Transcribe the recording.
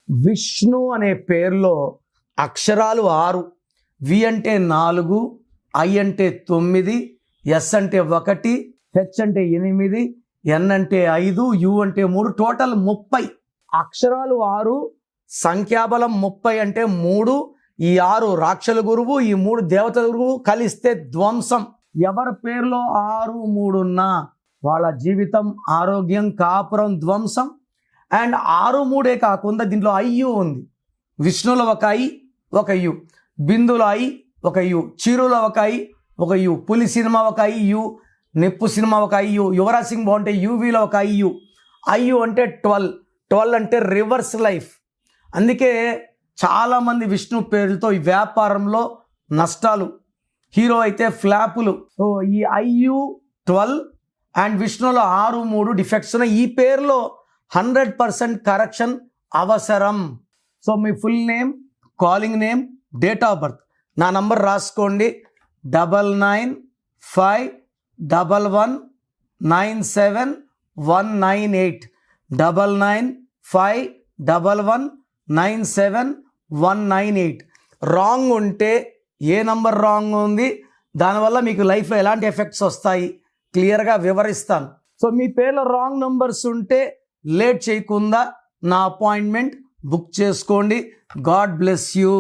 విష్ణు అనే పేరులో అక్షరాలు 6. వి అంటే 4, ఐ అంటే 9, ఎస్ అంటే 1, హెచ్ అంటే 8, ఎన్ అంటే 5, యు అంటే 3, టోటల్ 30. అక్షరాలు 6, సంఖ్యాబలం 30 అంటే 3. ఈ 6 రాక్షల గురువు, ఈ 3 దేవతల గురువు కలిస్తే ధ్వంసం. ఎవరి పేరులో 6, 3 ఉన్నా వాళ్ళ జీవితం, ఆరోగ్యం, కాపురం ధ్వంసం. అండ్ 6, 3 కాకుండా దీంట్లో ఐయు ఉంది. విష్ణులో ఒక ఐ, ఒక యు. బిందులో ఐ, ఒక యు. చిరులో ఒక ఐ, ఒక యు. పులి సినిమా ఒక ఐ యు. నిప్పు సినిమా ఒక ఐయు. యువరాజ్ సింగ్ బాగుంటే యూవీలో ఒక ఐయు. ఐయు అంటే 12 అంటే రివర్స్ లైఫ్. అందుకే చాలామంది విష్ణు పేరుతో ఈ వ్యాపారంలో నష్టాలు, హీరో అయితే ఫ్లాపులు. సో ఈ ఐయు 12 అండ్ విష్ణులో 6, 3 డిఫెక్ట్స్ ఉన్నాయి. ఈ పేరులో 100% కరెక్షన్ అవసరం. So me full name, calling name, date of birth, నా నంబర్ రాసుకోండి. 9951197198. 9951197198. రాంగ్ ఉంటే ఏ నంబర్ రాంగ్ ఉంది, దానివల్ల మీకు లైఫ్లో ఎలాంటి ఎఫెక్ట్స్ వస్తాయి క్లియర్గా వివరిస్తాను. సో మీ పేర్లో రాంగ్ నంబర్స్ ఉంటే లేట్ చేయకుండా నా అపాయింట్మెంట్ బుక్ చేసుకోండి. God bless you.